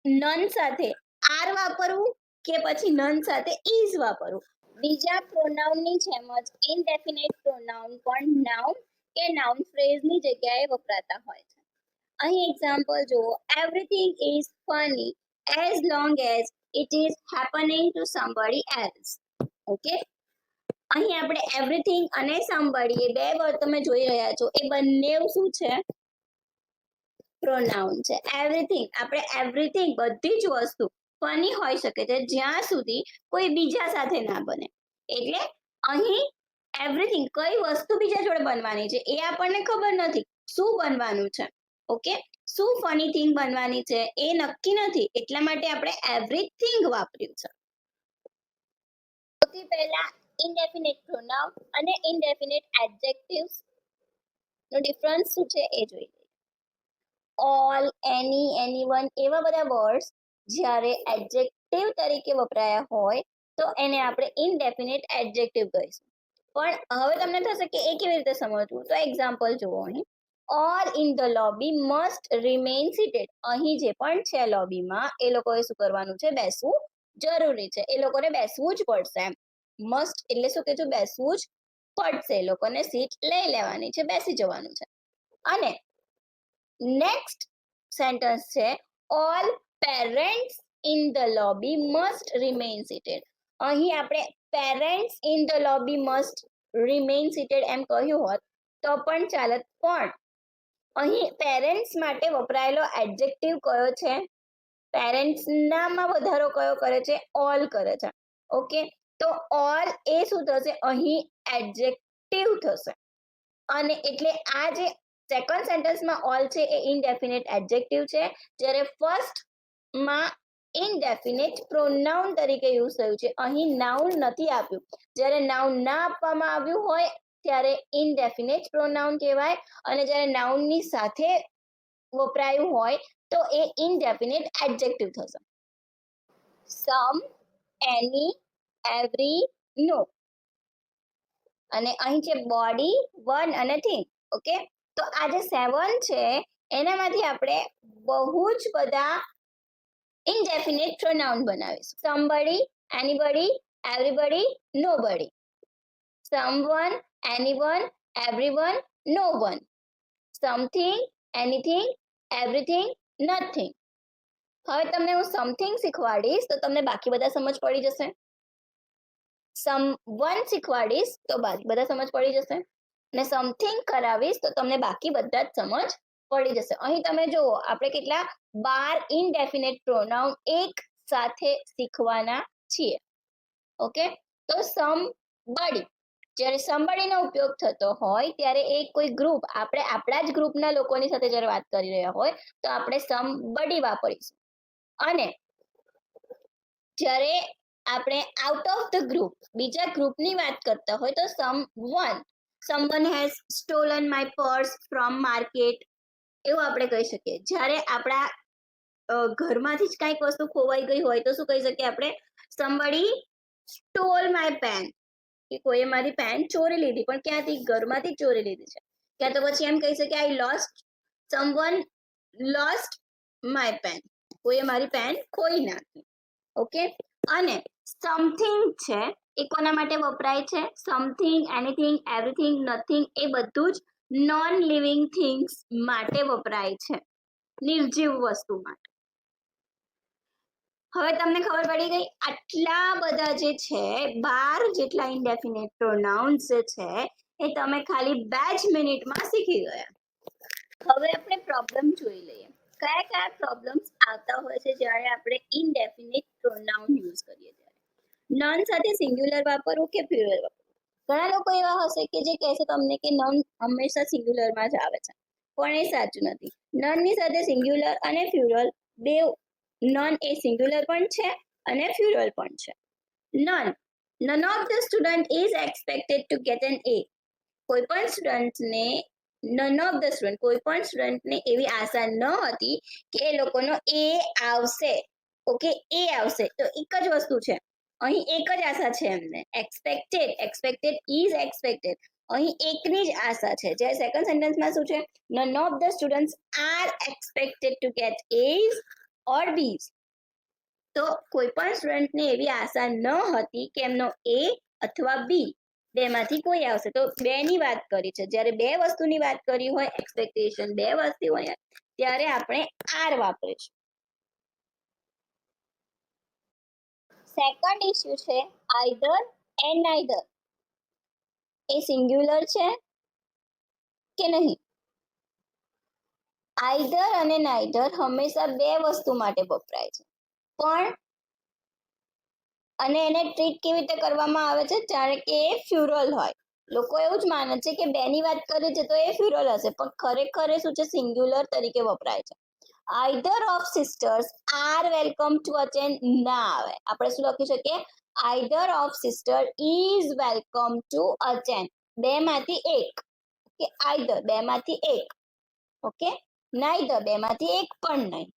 None સાથે R વાપરવું કે પછી નન સાથે ઇઝ વાપરવું. બીજા પ્રોનાઉનની જેમ જ ઇનડેફિનેટ પ્રોનાઉન પણ નાઉન કે નાઉન ફ્રેઝની જગ્યાએ વપરાતા હોય છે. અહીં એક્ઝામ્પલ જુઓ, everything is funny as long as it is happening to somebody else. Okay, અહીં આપણે એવરીથિંગ અને સમબડી એ બે વર્ડ તમે જોઈ રહ્યા છો, એ બંને શું છે? પ્રોનાઉન છે. એવરીથિંગ, આપણે એવરીથિંગ બધી જ વસ્તુ ફની હોઈ શકે છે જ્યાં સુધી કોઈ બીજા સાથે ના બને. એટલે અહીં એવરીથિંગ કઈ વસ્તુ બીજા જોડે બનવાની છે એ આપણને ખબર નથી, શું બનવાનું છે. ઓકે, શું ફની થિંગ બનવાની છે એ નક્કી નથી, એટલા માટે આપણે એવરીથિંગ વાપર્યું છે. સૌથી પહેલા ઇનડેફિનેટ પ્રોનાઉન અને ઇનડેફિનેટ એડજેક્ટિવ્સ નો ડિફરન્સ શું છે એ જોઈએ. ઓલ, એની, એનીવન એવા બધા વર્ડ્સ જ્યારે એડજેક્ટિવ તરીકે વપરાયા હોય તો એને આપણે ઇનડેફિનેટ એડજેક્ટિવ કહીશું. પણ હવે તમને થશે કે એ કેવી રીતે સમજવું, તો એક્ઝામ્પલ જુઓ. અહીં all in the lobby must remain seated. અહીં જે પણ છે લોબીમાં એ લોકોએ શું કરવાનું છે? બેસવું જરૂરી છે. એ લોકોને બેસવું જ પડશે. એમ મસ્ટ એટલે શું કે બેસવું જ પડશે. એ લોકોને સીટ લઈ લેવાની છે, બેસી જવાનું છે. અને નેક્સ્ટ સેન્ટેન્સ છે all parents in the lobby must remain seated. અહીં આપણે parents in the lobby must remain seated એમ કહ્યું હોત તો પણ ચાલત, પણ અહીં પેરેન્ટ્સ માટે વપરાયેલો એડજેક્ટિવ કયો છે? પેરેન્ટ્સ નામાં વધારો કયો કરે છે? ઓલ કરે છે. ઓકે, તો ઓલ એ શું થશે? અહીં એડજેક્ટિવ થશે. અને એટલે આ જે સેકન્ડ સેન્ટેન્સમાં ઓલ છે એ ઇનડેફિનેટ એડજેક્ટિવ છે, જ્યારે ફર્સ્ટમાં ઇનડેફિનેટ પ્રોનાઉન તરીકે યુઝ થયું છે. અહીં નાઉન નથી આપ્યું. જ્યારે નાઉન ના આપવામાં આવ્યું હોય ત્યારે ઇનડેફિનેટ પ્રોનાઉન કહેવાય, અને જ્યારે નાઉનની સાથે વપરાયું હોય તો એ ઇનડેફિનેટ એડજેક્ટિવ થશે. સમ, એની, એવરી, નો. અને અહીં છે બોડી, વન અને થિંગ. ઓકે, તો આ જે 7 છે એનામાંથી આપણે બહુ જ બધા ઇનડેફિનેટ પ્રોનાઉન બનાવીશું. Somebody, anybody, everybody, nobody. someone, anyone, everyone, no one. something, anything, everything, nothing. હવે તમને હું સમથિંગ શીખવાડીશ તો તમને બાકી બધા સમજ પડી જશે. someone શીખવાડીશ તો બાકી બધા સમજ પડી જશે, અને સમથિંગ કરાવીશ તો તમને બાકી બધા જ સમજ પડી જશે. અહીં તમે જુઓ, આપણે કેટલા 12 ઇનડેફિનેટ પ્રોનાઉન એક સાથે શીખવાના છીએ. ઓકે, તો સમબડી, જ્યારે સમબડીનો ઉપયોગ થતો હોય ત્યારે એ કોઈ ગ્રુપ, આપણે આપણા જ ગ્રુપના લોકોની સાથે જ્યારે વાત કરી રહ્યા હોય તો આપણે સમબડી વાપરીશું. અને જ્યારે આપણે આઉટ ઓફ ધ ગ્રુપ, બીજા ગ્રુપની વાત કરતા હોય તો someone has stolen my purse from market, એવું આપણે કહી શકીએ. જ્યારે આપણા ઘરમાંથી જ કંઈક વસ્તુ ખોવાઈ ગઈ હોય તો શું કહી શકીએ આપણે? somebody stole my pen, કે કોઈએ મારી પેન ચોરી લીધી, પણ ક્યાંથી? ઘરમાંથી ચોરી લીધી છે. ક્યાં તો પછી એમ કહી શકીએ I lost, someone lost my pen, કોઈએ મારી પેન ખોઈ નાખી. ઓકે, અને સમથિંગ છે એ કોના માટે વપરાય છે? સમથિંગ, એનીથિંગ, એવરીથિંગ, નથિંગ એ બધું જ નોન લિવિંગ થિંગ્સ માટે વપરાય છે, નિર્જીવ વસ્તુ માટે. હવે તમને ખબર પડી ગઈ. આટલા બધા જે છે 12 જેટલા ઇનડેફિનેટ પ્રોનાઉન્સ છે એ તમે ખાલી 2 જ મિનિટમાં શીખી ગયા. હવે આપણે પ્રોબ્લેમ જોઈ લઈએ. કયા કયા પ્રોબ્લેમ્સ આવતા હોય છે જ્યારે આપણે ઇનડેફિનેટ પ્રોનાઉન યુઝ કરીએ ત્યારે? નન સાથે સિંગ્યુલર વાપરવું કે પ્લુરલ વાપરવું? ઘણા લોકો એવા હશે કે જે કહેશે તમને કે નન હંમેશા સિંગ્યુલરમાં જ આવે છે, પણ એ સાચું નથી. નનની સાથે સિંગ્યુલર અને પ્લુરલ બે, નન એ સિંગ્યુલર પણ છે અને પ્લુરલ પણ છે. None of the student is expected to get an A. કોઈ પણ સ્ટુડન્ટને નન ઓફ ધ સ્ટુડન્ટ, કોઈ પણ સ્ટુડન્ટને એવી આશા ન હતી કે એ લોકોનો એ આવશે. ઓકે, એ આવશે. તો એક જ વસ્તુ છે, અહીં એક જ આશા છે એમને, એક્સપેક્ટેડ, એક્સપેક્ટેડ ઇઝ એક્સપેક્ટેડ. અહીં એકની જ આશા છે. જ્યારે સેકન્ડ સેન્ટેન્સમાં શું છે? None of the students are expected to gate as, or B's. તો કોઈ પણ સ્ટુડન્ટને એવી આશા ન હતી કે એમનો A અથવા B બેમાંથી કોઈ આવશે. તો બેની વાત કરી છે. જ્યારે બે વસ્તુની વાત કરી હોય, એક્સપેક્ટેશન બે વસ્તુ હોય, ત્યારે આપણે આર વાપરીશું. સેકન્ડ ઇશ્યુ છે either and neither. A singular છે કે નહીં? આઈધર અને નાઈધર હંમેશા બે વસ્તુ માટે વપરાય છે, પણ અને એને ટ્રીટ કેવી રીતે કરવામાં આવે છે? જાણે કે એ ફ્યુરલ હોય. લોકો એવું જ માને છે કે બેની વાત કરી છે તો એ ફ્યુરલ હશે, પણ ખરેખર એ શું છે? સિંગ્યુલર તરીકે વપરાય છે. Either of sisters are welcome to attend ના આવે. આપણે શું લખી શકીએ? Either of sister is welcome to attend. બેમાંથી એક, કે આઈધર બેમાંથી એક, ઓકે, નાઈધર બેમાંથી એક પણ નહીં.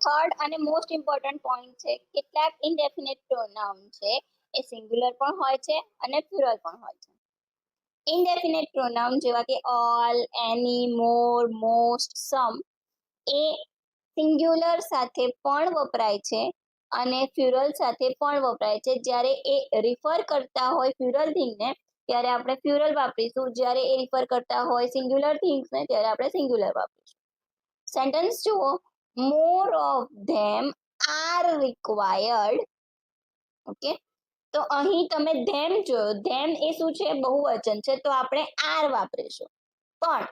થર્ડ અને મોસ્ટ ઇમ્પોર્ટન્ટ પોઈન્ટ છે, કેટલાક ઇનડેફિનેટ પ્રોનાઉન છે એ સિંગ્યુલર પણ હોય છે અને પ્લુરલ પણ હોય છે. ઇનડેફિનેટ પ્રોનાઉન જેવા કે ઓલ, એની, મોર, મોસ્ટ, સમ એ સિંગ્યુલર સાથે પણ વપરાય છે અને પ્લુરલ સાથે પણ વપરાય છે. જ્યારે એ રિફર કરતા હોય પ્લુરલ થિંગને ત્યારે આપણે પ્લુરલ વાપરીશું, જ્યારે એ રિફર કરતા હોય સિંગ્યુલર થિંગ્સને ત્યારે આપણે સિંગ્યુલર વાપરીશું. સેન્ટેન્સ જુઓ, more of them are required. Okay, તો અહીં તમે ધેમ જોયો, ધેમ એ શું છે? બહુવચન છે, તો આપણે આર વાપરીશું. પણ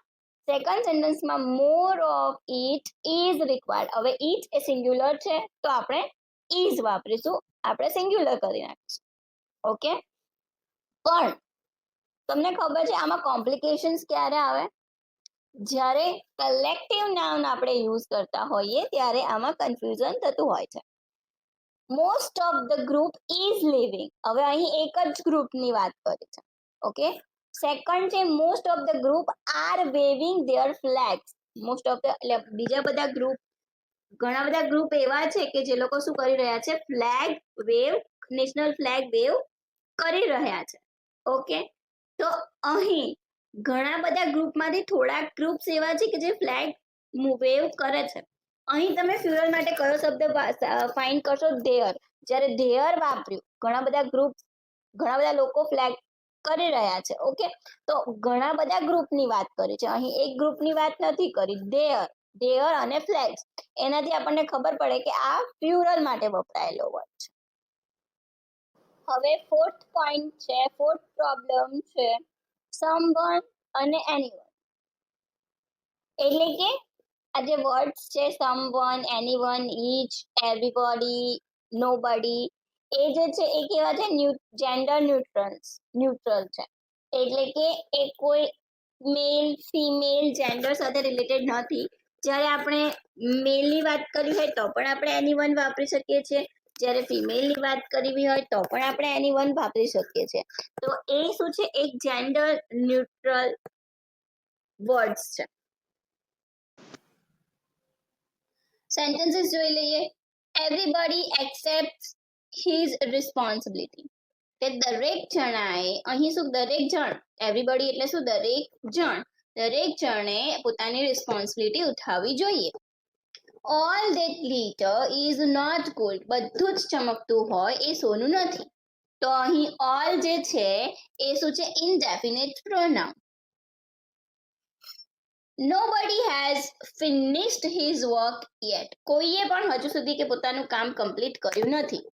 સેકન્ડ સેન્ટેન્સમાં more of it is required. હવે ઇટ એ સિંગ્યુલર છે તો આપણે ઇઝ વાપરીશું, આપણે સિંગ્યુલર કરી નાખીશું. ઓકે, પણ તમને ખબર છે આમાં કોમ્પ્લિકેશન્સ ક્યારે આવે? જ્યારે કલેક્ટિવ નાઉન આપણે યુઝ કરતા હોઈએ ત્યારે આમાં કન્ફ્યુઝન થતું હોય છે. Most of the group is living. હવે અહીં એક જ ગ્રુપની વાત કરી છે. ઓકે, સેકન્ડ છે most of the group are waving their flags. Most of the એટલે બીજા બધા ગ્રુપ, ઘણા બધા ગ્રુપ એવા છે કે જે લોકો શું કરી રહ્યા છે? Flag wave, national flag wave કરી રહ્યા છે. ઓકે, તો અહીં ઘણા બધા ગ્રુપમાંથી થોડાક ગ્રુપ્સ એવા છે કે જે ફ્લેગ વેવ કરે છે. અહીં તમે ફ્યુરલ માટે કયો શબ્દ ફાઇન્ડ કરશો? ધેયર. જ્યારે ધેયર વાપર્યું, ઘણા બધા ગ્રુપ, ઘણા બધા લોકો ફ્લેગ કરી રહ્યા છે. ઓકે, તો ઘણા બધા ગ્રુપની વાત કરી છે, અહીં એક ગ્રુપની વાત નથી કરી. ધેયર, ધેયર અને ફ્લેગ્સ, એનાથી આપણને ખબર પડે કે આ પ્લુરલ માટે વપરાયેલો વર્ડ છે. હવે ફોર્થ પોઈન્ટ છે, ફોર્થ પ્રોબ્લેમ છે સમવન અને એનીવન. એટલે કે આ જે વર્ડ્સ છે someone, anyone, each, everybody, nobody, એ જે છે એ કેવા છે? જેન્ડર ન્યુટ્રલ છે. એટલે કે એ કોઈ મેલ ફિમેલ જેન્ડર સાથે રિલેટેડ નથી. જ્યારે આપણે મેલની વાત કરવી હોય તો પણ આપણે એનીવન વાપરી શકીએ છીએ, જ્યારે ફિમેલની વાત કરવી હોય તો પણ આપણે એનીવન વાપરી શકીએ છીએ. તો એ શું છે? એક જેન્ડર ન્યુટ્રલ વર્ડ્સ છે. સેન્ટેન્સીસ જોઈ લઈએ. Everybody accept his responsibility. કે દરેક જણાએ, અહીં શું? દરેક જણ, એવરીબડી એટલે શું? દરેક જણ, દરેક જણે પોતાની રિસ્પોન્સિબિલિટી ઉઠાવવી જોઈએ. All that glitter is not gold. બધું જ ચમકતું હોય એ સોનું નથી. તો અહીં ઓલ જે છે એ શું છે? Indefinite pronoun. Nobody has finished his work yet. કોઈએ પણ હજુ સુધી કે પોતાનું કામ કમ્પ્લીટ કર્યું નથી.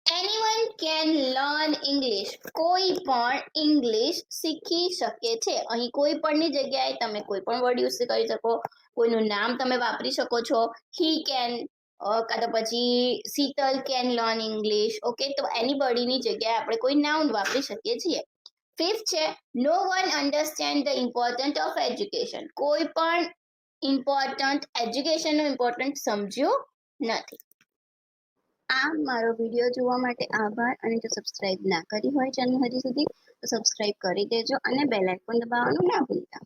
Anyone can learn English. કોઈ પણ ઇંગ્લિશ શીખી શકે છે. અહીં કોઈ પણની જગ્યાએ તમે કોઈ પણ વર્ડ યુઝ કરી શકો, કોઈનું નામ તમે વાપરી શકો છો. He can, કાં તો પછી Sheetal can learn English. Okay, તો એનીબડીની જગ્યાએ આપણે કોઈ નાઉન વાપરી શકીએ છીએ. ફિફ્થ છે no one understand the important of education. કોઈ પણ ઇમ્પોર્ટન્ટ એજ્યુકેશનનું ઇમ્પોર્ટન્ટ સમજ્યું નથી. આ મારો વિડીયો જોવા માટે આભાર, અને જો સબસ્ક્રાઇબ ના કરી હોય ચેનલ હજી સુધી તો સબસ્ક્રાઇબ કરી દેજો અને બેલ આઇકોન દબાવવાનું ના ભૂલતા.